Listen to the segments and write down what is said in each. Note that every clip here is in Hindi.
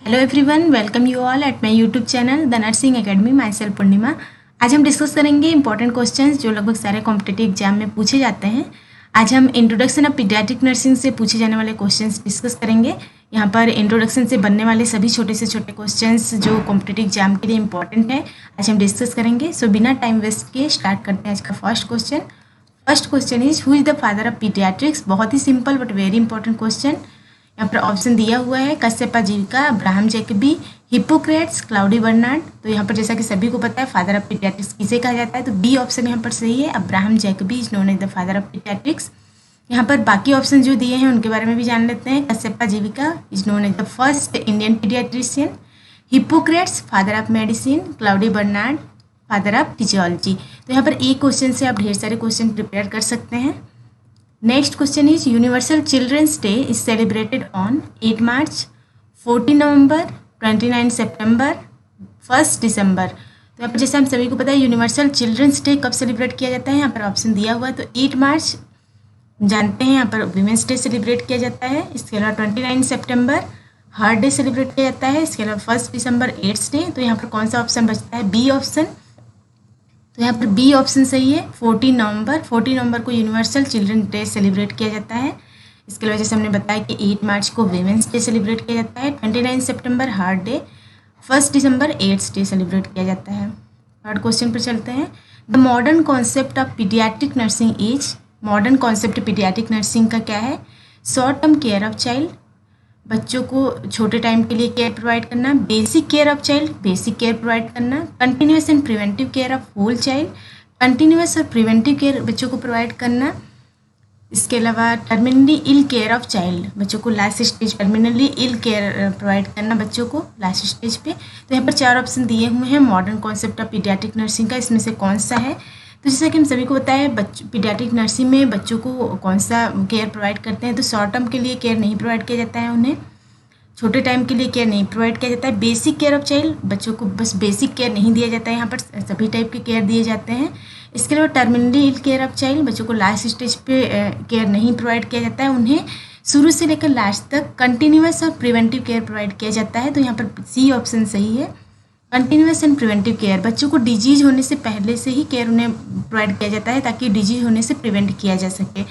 Hello everyone, welcome you all at my YouTube channel the nursing academy. Myself Purnima. आज हम डिस्कस करेंगे इंपॉर्टेंट क्वेश्चंस जो लगभग सारे कॉम्पिटिटिव एग्जाम में पूछे जाते हैं। आज हम इंट्रोडक्शन ऑफ पीडियाट्रिक नर्सिंग से पूछे जाने वाले क्वेश्चंस डिस्कस करेंगे। यहाँ पर इंट्रोडक्शन से बनने वाले सभी छोटे से छोटे क्वेश्चंस जो कॉम्पिटिटिव एग्जाम के लिए इंपॉर्टेंट है आज हम डिस्कस करेंगे। सो बिना टाइम वेस्ट किए स्टार्ट करते हैं आज का first question is who is the father of paediatrics. बहुत ही simple but very important question. यहाँ पर ऑप्शन दिया हुआ है कश्यप आजीविका, Abraham Jacobi, Hippocrates, Claude Bernard. तो यहाँ पर जैसा कि सभी को पता है फादर ऑफ पीडियाट्रिक्स किसे कहा जाता है, तो बी ऑप्शन यहाँ पर सही है। Abraham Jacobi is known as the father of paediatrics. यहाँ पर बाकी ऑप्शन जो दिए हैं उनके बारे में भी जान लेते हैं। कश्यप आजीविका is known as the first Indian paediatrician, Hippocrates father of medicine, Claude Bernard father of physiology. तो यहाँ पर एक क्वेश्चन से आप ढेर सारे क्वेश्चन प्रिपेयर कर सकते हैं। Next question is universal children's day is celebrated on 8 March, 14 November, 29 September, 1 December. तो यहाँ पर जैसे हम सभी को पता है यूनिवर्सल चिल्ड्रंस डे कब सेलिब्रेट किया जाता है, यहाँ पर ऑप्शन दिया हुआ है। तो 8 मार्च जानते हैं, यहाँ पर वीमेंस डे सेलिब्रेट किया जाता है। इसके अलावा 29 सितंबर हार्ट डे सेलिब्रेट किया जाता है। इसके अलावा 1 दिसंबर एड्स डे। तो यहाँ पर कौन सा ऑप्शन बचता है, बी ऑप्शन। तो यहाँ पर बी ऑप्शन सही है। 14 नवंबर को यूनिवर्सल चिल्ड्रन डे सेलिब्रेट किया जाता है। इसके अलावा जैसे हमने बताया कि 8 मार्च को वीमेंस डे सेलिब्रेट किया जाता है, 29 सितंबर हार्ट डे, 1 दिसंबर एड्स डे सेलिब्रेट किया जाता है। थर्ड क्वेश्चन पर चलते हैं। The modern concept of paediatric nursing is. Modern concept paediatric nursing का क्या है, short term care of child, बच्चों को छोटे टाइम के लिए केयर प्रोवाइड करना, basic care of child, basic care provide करना, continuous and preventive care of whole child, continuous और प्रिवेंटिव केयर बच्चों को प्रोवाइड करना। इसके अलावा terminally ill care of child, बच्चों को last stage terminally ill care provide करना बच्चों को लास्ट स्टेज पे। तो यहाँ पर 4 ऑप्शन दिए हुए हैं modern concept of paediatric nursing का, इसमें से कौन सा है। तो जैसा कि हम सभी को पता है पीडियाट्रिक नर्सिंग में बच्चों को कौन सा केयर प्रोवाइड करते हैं, तो शॉर्ट टर्म के लिए केयर नहीं प्रोवाइड किया जाता है, उन्हें छोटे टाइम के लिए केयर नहीं प्रोवाइड किया जाता है। बेसिक केयर ऑफ चाइल्ड, बच्चों को बस बेसिक केयर नहीं दिया जाता है, यहाँ पर सभी टाइप के केयर दिए जाते हैं। इसके अलावा terminally ill care of child, बच्चों को लास्ट स्टेज पे केयर नहीं प्रोवाइड किया जाता है, उन्हें शुरू से लेकर लास्ट तक कंटिन्यूस और प्रिवेंटिव केयर प्रोवाइड किया जाता है। तो यहाँ पर सी ऑप्शन सही है, कंटिन्यूस एंड प्रिवेंटिव केयर। बच्चों को डिजीज होने से पहले से ही केयर उन्हें प्रोवाइड किया जाता है ताकि डिजीज होने से प्रिवेंट किया जा सके।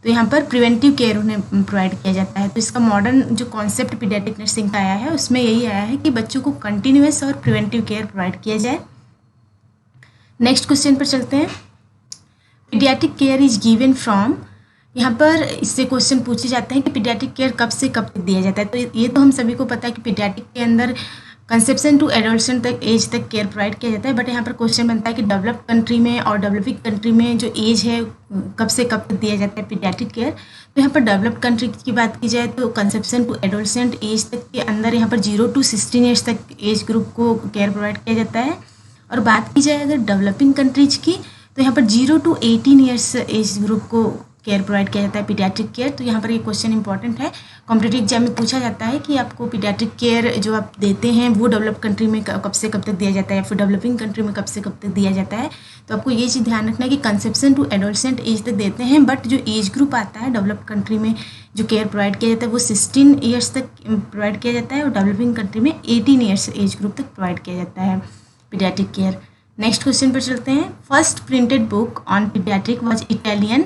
तो यहाँ पर प्रिवेंटिव केयर उन्हें प्रोवाइड किया जाता है। तो इसका मॉडर्न जो कॉन्सेप्ट पीडियाट्रिक नर्सिंग का आया है उसमें यही आया है कि बच्चों को कंटिन्यूस और प्रिवेंटिव केयर प्रोवाइड किया जाए। नेक्स्ट क्वेश्चन पर चलते हैं। Paediatric care is given from. यहाँ पर इससे क्वेश्चन पूछे जाते हैं कि पीडियाट्रिक केयर कब से कब तक दिया जाता है। तो ये तो हम सभी को पता है कि पीडियाट्रिक के अंदर कंसेप्शन टू एडोलसेंट तक एज तक केयर प्रोवाइड किया जाता है। बट यहाँ पर क्वेश्चन बनता है कि डेवलप्ड कंट्री में और डेवलपिंग कंट्री में जो एज है कब से कब तक दिया जाता है पीडियाट्रिक केयर। तो यहाँ पर डेवलप्ड कंट्री की बात की जाए तो कंसेप्शन टू एडोलसेंट एज तक के अंदर यहाँ पर 0 to 16 ईयर्स तक एज ग्रुप को केयर प्रोवाइड किया जाता है। और बात की जाए अगर डेवलपिंग कंट्रीज की तो यहाँ पर 0 to 18 ईयर्स एज ग्रुप को केयर प्रोवाइड किया जाता है पीडियाट्रिक केयर। तो यहाँ पर ये क्वेश्चन इंपॉर्टेंट है, कॉम्पिटिटिव एग्जाम में पूछा जाता है कि आपको पीडियाट्रिक केयर जो आप देते हैं वो डेवलप कंट्री में कब से कब तक दिया जाता है या फिर डेवलपिंग कंट्री में कब से कब तक दिया जाता है। तो आपको ये चीज़ ध्यान रखना है कि कंसेप्शन टू एडोलसेंट एज तक देते हैं, बट जो एज ग्रुप आता है डेवलप कंट्री में जो केयर प्रोवाइड किया जाता है वो 16 ईयर्स तक प्रोवाइड किया जाता है और डेवलपिंग कंट्री में 18 ईयर्स एज ग्रुप तक प्रोवाइड किया जाता है पीडियाट्रिक केयर। नेक्स्ट क्वेश्चन पर चलते हैं। First printed book on paediatric was Italian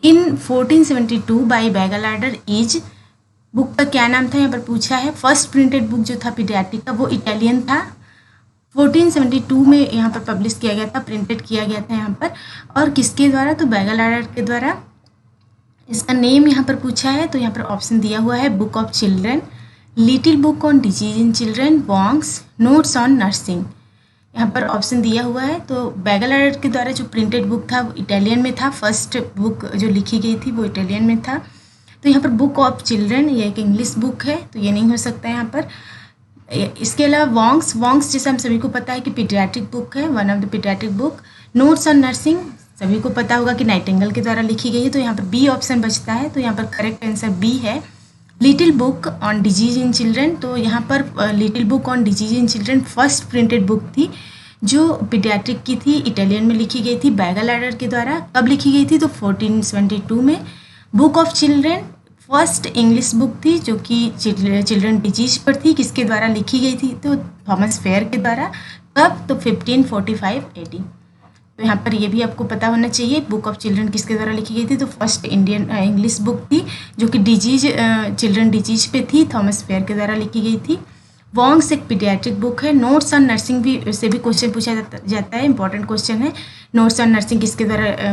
in 1472 by Bagellardo is. Book का क्या नाम था, यहाँ पर पूछा है। फर्स्ट प्रिंटेड बुक जो था पीडियाट्रिक का वो इटालियन था, 1472 में यहाँ पर पब्लिश किया गया था, प्रिंटेड किया गया था यहाँ पर। और किसके द्वारा, तो बैगलाडर के द्वारा। इसका नेम यहाँ पर पूछा है, तो यहाँ पर ऑप्शन दिया हुआ है book of children, little book on disease in children, Wong's, notes on nursing. यहाँ पर ऑप्शन दिया हुआ है। तो बैगलाडर के द्वारा जो प्रिंटेड बुक था वो इटालियन में था, फर्स्ट बुक जो लिखी गई थी वो इटालियन में था। तो यहाँ पर बुक ऑफ चिल्ड्रन ये एक इंग्लिश बुक है तो ये नहीं हो सकता है यहाँ पर। इसके अलावा वॉन्ग्स जैसे हम सभी को पता है कि पीडियाट्रिक बुक है, one of the paediatric book. Notes on nursing सभी को पता होगा कि नाइटिंगेल के द्वारा लिखी गई है, तो यहाँ पर बी ऑप्शन बचता है। तो यहाँ पर करेक्ट आंसर बी है, little book on disease in children. तो यहाँ पर little book on disease in children first printed book थी जो पीडियाट्रिक की थी, इटालियन में लिखी गई थी बैगलाडर के द्वारा। कब लिखी गई थी, तो 1472 में। Book of children first English book थी जो कि चिल्ड्रन डिजीज पर थी, किसके द्वारा लिखी गई थी? तो थॉमस फेयर के द्वारा। कब? तो 1545 AD। तो यहाँ पर ये भी आपको पता होना चाहिए, बुक ऑफ चिल्ड्रन किसके द्वारा लिखी गई थी? तो फर्स्ट इंडियन इंग्लिश बुक थी जो कि डिजीज चिल्ड्रन डिजीज पे थी, थॉमस फेयर के द्वारा लिखी गई थी। वॉन्ग्स एक पीडियाट्रिक बुक है। नोट्स ऑन नर्सिंग भी से भी क्वेश्चन पूछा जाता है, इंपॉर्टेंट क्वेश्चन है। नोट्स ऑन नर्सिंग किसके द्वारा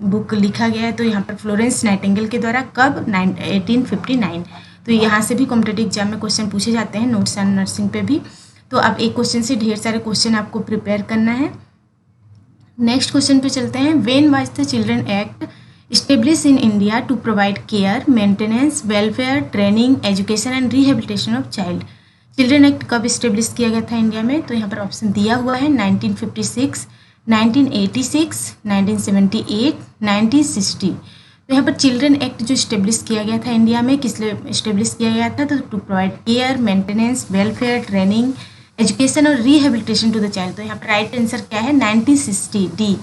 बुक लिखा गया है? तो यहाँ पर फ्लोरेंस नाइटिंगेल के द्वारा। कब? 1859। तो यहाँ से भी कॉम्पिटिटिव एग्जाम में क्वेश्चन पूछे जाते हैं नोट्स ऑन नर्सिंग पे भी। तो अब एक क्वेश्चन से ढेर सारे क्वेश्चन आपको प्रिपेयर करना है। नेक्स्ट क्वेश्चन पे चलते हैं। When was the children act established in India to provide care, maintenance, welfare, training, education and rehabilitation of child? Children act कब इस्टेब्लिश किया गया था इंडिया में? तो यहाँ पर ऑप्शन दिया हुआ है 1956, 1986, 1978, 1960। तो यहाँ पर चिल्ड्रन एक्ट जो इस्टेब्लिश किया गया था इंडिया में, किस लिए इस्टेब्लिश किया गया था? तो to provide care, maintenance, welfare, training, education और रिहेबिलिटेशन टू द चाइल्ड। तो यहाँ पर राइट आंसर क्या है? 1960,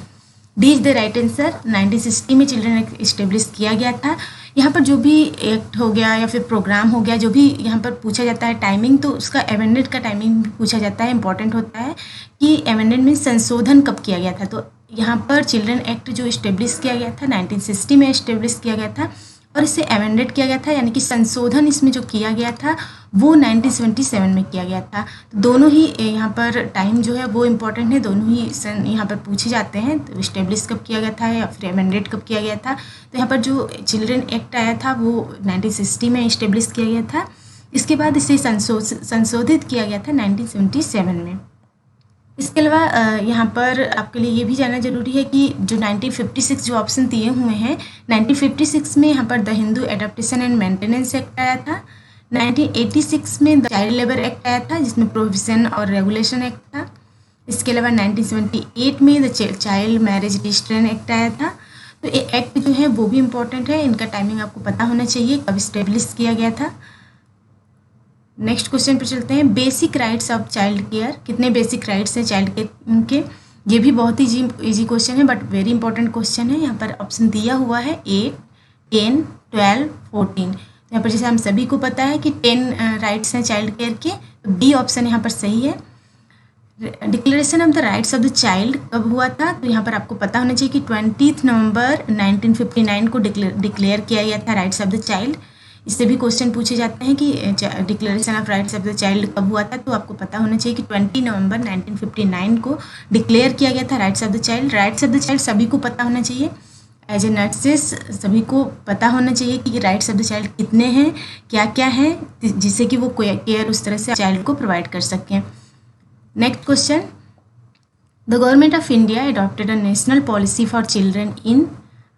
D is the right answer. 1960 में चिल्ड्रन एक्ट इस्टेब्लिश किया गया था। यहाँ पर जो भी एक्ट हो गया या फिर प्रोग्राम हो गया, जो भी यहाँ पर पूछा जाता है टाइमिंग, तो उसका अमेंडमेंट का टाइमिंग पूछा जाता है। इंपॉर्टेंट होता है कि अमेंडमेंट में संशोधन कब किया गया था। तो यहाँ पर चिल्ड्रन एक्ट जो इस्टेब्लिश किया गया था 1960 में इस्टेब्लिश किया गया था और इसे अमेंडेड किया गया था, यानी कि संशोधन इसमें जो किया गया था वो 1977 में किया गया था। तो दोनों ही यहाँ पर टाइम जो है वो इम्पोर्टेंट है, दोनों ही यहाँ पर पूछे जाते हैं। तो इस्टेब्लिश कब किया गया था या फिर अमेंडेड कब किया गया था? तो यहाँ पर जो चिल्ड्रन एक्ट आया था वो 1960 में इस्टेब्लिश किया गया था। इसके बाद इसे संशोधित किया गया था 1977 में। इसके अलावा यहाँ पर आपके लिए ये भी जानना जरूरी है कि जो 1956 जो ऑप्शन दिए हुए हैं, 1956 में यहाँ पर the Hindu adaptation and maintenance act आया था। 1986 में द चाइल्ड लेबर एक्ट आया था जिसमें प्रोविजन और रेगुलेशन एक्ट था। इसके अलावा 1978 में the child marriage restrain act आया था। तो ये एक्ट जो है वो भी इम्पोर्टेंट है, इनका टाइमिंग आपको पता होना चाहिए, कब इस्टेब्लिश किया गया था। नेक्स्ट क्वेश्चन पर चलते हैं। Basic rights of child care, कितने बेसिक राइट्स हैं चाइल्ड केयर के? ये भी बहुत ही इजी क्वेश्चन है बट वेरी इंपॉर्टेंट क्वेश्चन है। यहाँ पर ऑप्शन दिया हुआ है 8, 10, 12, 14। तो यहाँ पर जैसे हम सभी को पता है कि 10 राइट्स हैं चाइल्ड केयर के, तो बी ऑप्शन यहाँ पर सही है। Declaration of the rights of the child कब हुआ था? तो यहाँ पर आपको पता होना चाहिए कि 20 नवंबर 1959 को डिक्लेयर किया गया था राइट्स ऑफ द चाइल्ड। इससे भी क्वेश्चन पूछे जाते हैं कि declaration of rights of the child कब हुआ था? तो आपको पता होना चाहिए कि 20 नवंबर 1959 को डिक्लेयर किया गया था rights of the child. Rights of the child सभी को पता होना चाहिए, एज ए नर्सेस सभी को पता होना चाहिए कि राइट्स ऑफ द चाइल्ड कितने हैं, क्या क्या हैं, जिससे कि वो केयर उस तरह से चाइल्ड को प्रोवाइड कर सकें। Next question. The government of India adopted a national policy for children in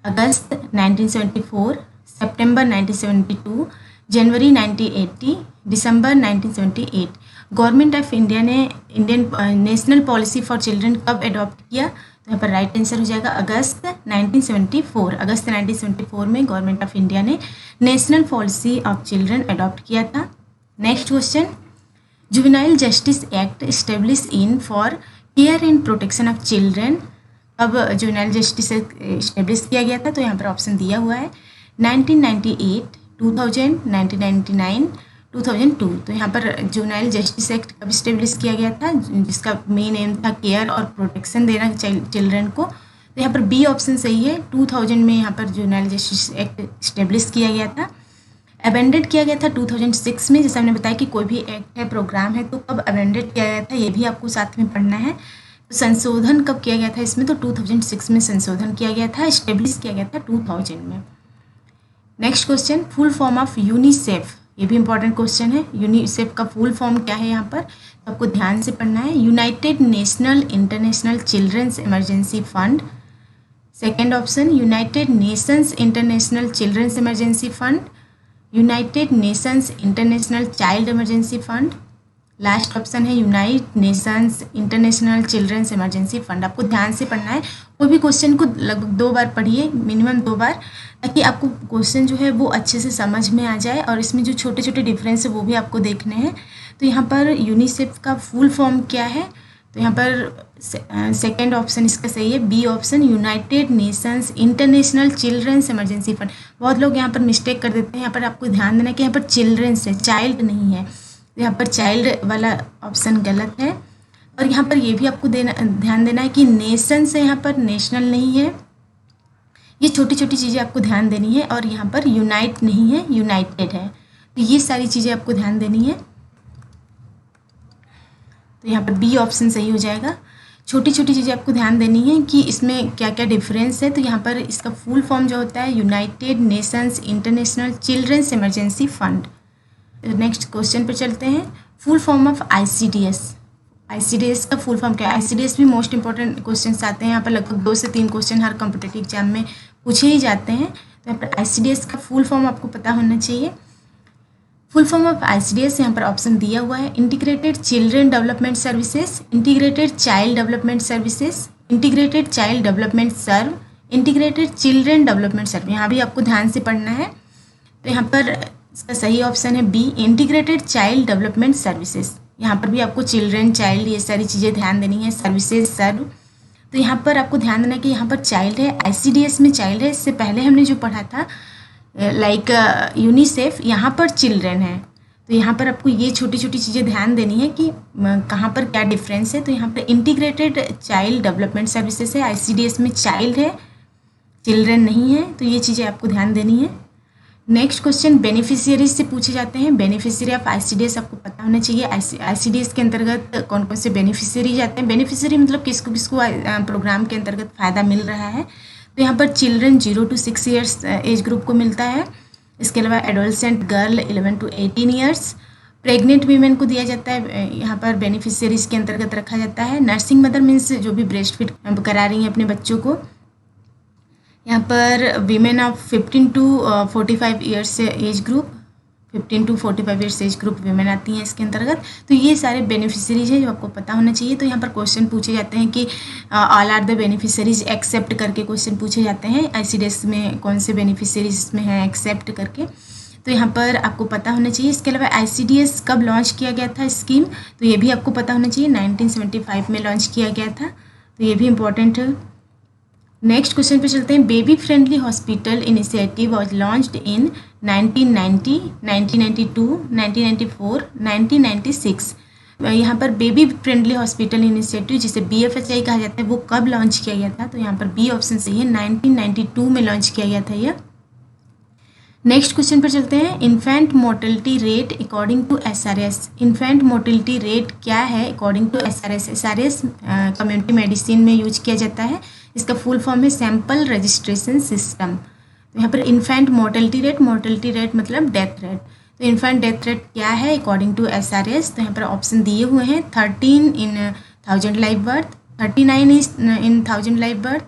August 1974, September 1972, January 1980, December 1978। Government of India ने Indian national policy for children कब अडॉप्ट किया? तो यहाँ पर राइट आंसर हो जाएगा अगस्त 1974। अगस्त 1974 में गवर्नमेंट ऑफ इंडिया ने national policy of children adopt किया था। Next question. Juvenile justice act establish in for care and protection of children, अब जुवेनाइल जस्टिस एस्टेब्लिश किया गया था? तो यहाँ पर ऑप्शन दिया हुआ है 1998, 2000, 1999, 2002। तो यहाँ पर जुवेनाइल जस्टिस एक्ट कब इस्टेब्लिश किया गया था, जिसका मेन एम था केयर और प्रोटेक्शन देना चिल्ड्रन को? तो यहाँ पर बी ऑप्शन सही है। 2000 में यहाँ पर जुवेनाइल जस्टिस एक्ट इस्टेब्लिश किया गया था। अमेंडेड किया गया था 2006 में। जैसे हमने बताया कि कोई भी एक्ट है, प्रोग्राम है, तो कब अमेंडेड किया गया था ये भी आपको साथ में पढ़ना है। तो संशोधन कब किया गया था इसमें? तो 2006 में संशोधन किया गया था, इस्टेब्लिश किया गया था 2000 में। Next question. Full form of UNICEF, ये भी इंपॉर्टेंट क्वेश्चन है। यूनिसेफ का फुल फॉर्म क्या है यहाँ पर, तो आपको ध्यान से पढ़ना है। United National International Children's Emergency Fund. Second option United Nations International Children's Emergency Fund, United Nations International Child Emergency Fund. Last option है United Nations International Children's Emergency Fund. आपको ध्यान से पढ़ना है, कोई भी क्वेश्चन को लगभग 2 बार पढ़िए, मिनिमम 2 बार, ताकि आपको क्वेश्चन जो है वो अच्छे से समझ में आ जाए और इसमें जो छोटे छोटे डिफरेंस है वो भी आपको देखने हैं। तो यहाँ पर यूनिसेफ का फुल फॉर्म क्या है, तो यहाँ पर सेकेंड ऑप्शन इसका सही है, B option, United Nations International Children's Emergency Fund. बहुत लोग यहाँ पर मिस्टेक कर देते हैं, यहाँ पर आपको ध्यान देना कि यहाँ पर चिल्ड्रंस है, चाइल्ड नहीं है, यहाँ पर चाइल्ड वाला ऑप्शन गलत है। और यहाँ पर ये भी आपको ध्यान देना है कि नेशंस है, यहाँ पर नेशनल नहीं है। ये छोटी छोटी चीज़ें आपको ध्यान देनी है। और यहाँ पर यूनाइट नहीं है, यूनाइटेड है। तो ये सारी चीज़ें आपको ध्यान देनी है। तो यहाँ पर बी ऑप्शन सही हो जाएगा। छोटी छोटी चीज़ें आपको ध्यान देनी है कि इसमें क्या क्या डिफरेंस है। तो यहाँ पर इसका फुल फॉर्म जो होता है United Nations International Children's Emergency Fund. Next question पर चलते हैं, full form of ICDS। ICDS का फुल फॉर्म क्या है? ICDS भी मोस्ट इंपॉर्टेंट क्वेश्चन आते हैं, यहाँ पर लगभग 2 से 3 क्वेश्चन हर कॉम्पिटिटिव एग्जाम में पूछे ही जाते हैं। तो यहाँ पर ICDS का फुल फॉर्म आपको पता होना चाहिए। फुल फॉर्म ऑफ ICDS यहाँ पर ऑप्शन दिया हुआ है, integrated children development services, integrated child development services, integrated child development serve, integrated children development serve. यहाँ भी आपको ध्यान से पढ़ना है। तो यहाँ पर इसका सही ऑप्शन है B, integrated child development services. यहाँ पर भी आपको चिल्ड्रन, चाइल्ड, ये सारी चीज़ें ध्यान देनी है, सर्विसेज, सर्व। तो यहाँ पर आपको ध्यान देना कि यहाँ पर चाइल्ड है, ICDS में चाइल्ड है। इससे पहले हमने जो पढ़ा था लाइक यूनिसेफ, यहाँ पर चिल्ड्रन है। तो यहाँ पर आपको ये छोटी छोटी चीज़ें ध्यान देनी है कि कहाँ पर क्या डिफरेंस है। तो यहाँ पर इंटीग्रेटेड चाइल्ड डेवलपमेंट सर्विसेज है, ICDS में चाइल्ड है, चिल्ड्रन नहीं है। तो ये चीज़ें आपको ध्यान देनी है। नेक्स्ट क्वेश्चन बेनिफिशियरीज से पूछे जाते हैं। बेनिफिशियरी ऑफ ICDS आपको पता होना चाहिए। ICDS के अंतर्गत कौन कौन से बेनिफिशियरी जाते हैं। बेनिफिशियरी मतलब किसको किसको प्रोग्राम के अंतर्गत फ़ायदा मिल रहा है। तो यहाँ पर children 0 to 6 years age group को मिलता है। इसके अलावा adolescent girl 11 to 18 years, pregnant women को दिया जाता है, यहाँ पर बेनिफिशियरीज के अंतर्गत रखा जाता है। नर्सिंग मदर मीन्स जो भी ब्रेस्ट फीड करा रही हैं अपने बच्चों को। यहाँ पर वीमेन ऑफ 15 to 45 ईयर्स से age group, 15 to 45 years age group women आती हैं इसके अंतर्गत। तो ये सारे बेनिफिशियरीज हैं जो आपको पता होना चाहिए। तो यहाँ पर क्वेश्चन पूछे जाते हैं कि all are the beneficiaries except करके क्वेश्चन पूछे जाते हैं। ICDS में कौन से बेनिफिशियरीज में हैं एक्सेप्ट करके, तो यहाँ पर आपको पता होना चाहिए। इसके अलावा ICDS कब लॉन्च किया गया था स्कीम, तो ये भी आपको पता होना चाहिए। 1975 में लॉन्च किया गया था। तो ये भी इम्पोर्टेंट है। नेक्स्ट क्वेश्चन पे चलते हैं, baby friendly hospital initiative was launched in 1990, 1992, 1994, 1996। यहाँ पर बेबी फ्रेंडली हॉस्पिटल इनिशिएटिव जिसे BFHI कहा जाता है वो कब लॉन्च किया गया था। तो यहाँ पर बी ऑप्शन सही है, 1992 में लॉन्च किया गया था यह। नेक्स्ट क्वेश्चन पर चलते हैं, infant mortality rate according to SRS। Infant mortality rate क्या है according to SRS। SRS community medicine में यूज किया जाता है। इसका फुल फॉर्म है सैंपल रजिस्ट्रेशन सिस्टम। तो यहाँ पर इन्फेंट मोर्टेलिटी रेट मतलब डेथ रेट। तो इन्फेंट डेथ रेट क्या है अकॉर्डिंग टू SRS। तो यहाँ पर ऑप्शन दिए हुए हैं, 13 in 1000 live birth, 39 in 1000 live birth,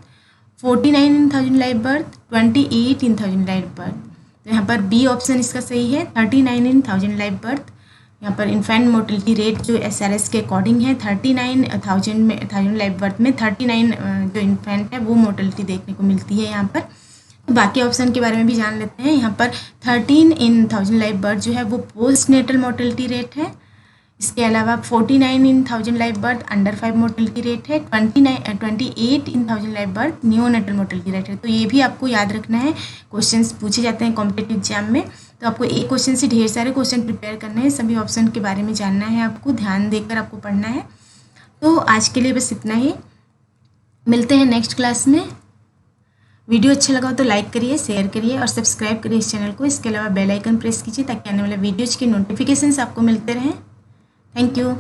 49 in 1000 live birth, 28 in 1000 live birth. तो यहाँ पर बी ऑप्शन इसका सही है, 39 in 1000 लाइव बर्थ। यहाँ पर इन्फेंट मोर्टेलिटी रेट जो SRS के अकॉर्डिंग है 39,000 में 1000 लाइव बर्थ में 39 जो इन्फेंट है वो मोर्टेलिटी देखने को मिलती है यहाँ पर। तो बाकी ऑप्शन के बारे में भी जान लेते हैं। यहाँ पर 13 in 1000 लाइव बर्थ जो है वो पोस्ट नेटल मोर्टेलिटी रेट है। इसके अलावा 49 in 1000 live birth under 5 mortality rate है, 28 in 1000 live birth neonatal mortality rate है। तो ये भी आपको याद रखना है, क्वेश्चंस पूछे जाते हैं कॉम्पिटिटिव एग्जाम में। तो आपको एक क्वेश्चन से ढेर सारे क्वेश्चन प्रिपेयर करने हैं, सभी ऑप्शन के बारे में जानना है, आपको ध्यान देकर आपको पढ़ना है। तो आज के लिए बस इतना ही, मिलते हैं नेक्स्ट क्लास में। वीडियो अच्छा लगा हो तो लाइक करिए, शेयर करिए और सब्सक्राइब करिए इस चैनल को। इसके अलावा बेल आइकन प्रेस कीजिए ताकि आने वाले वीडियोज़ के नोटिफिकेशंस आपको मिलते रहें। Thank you.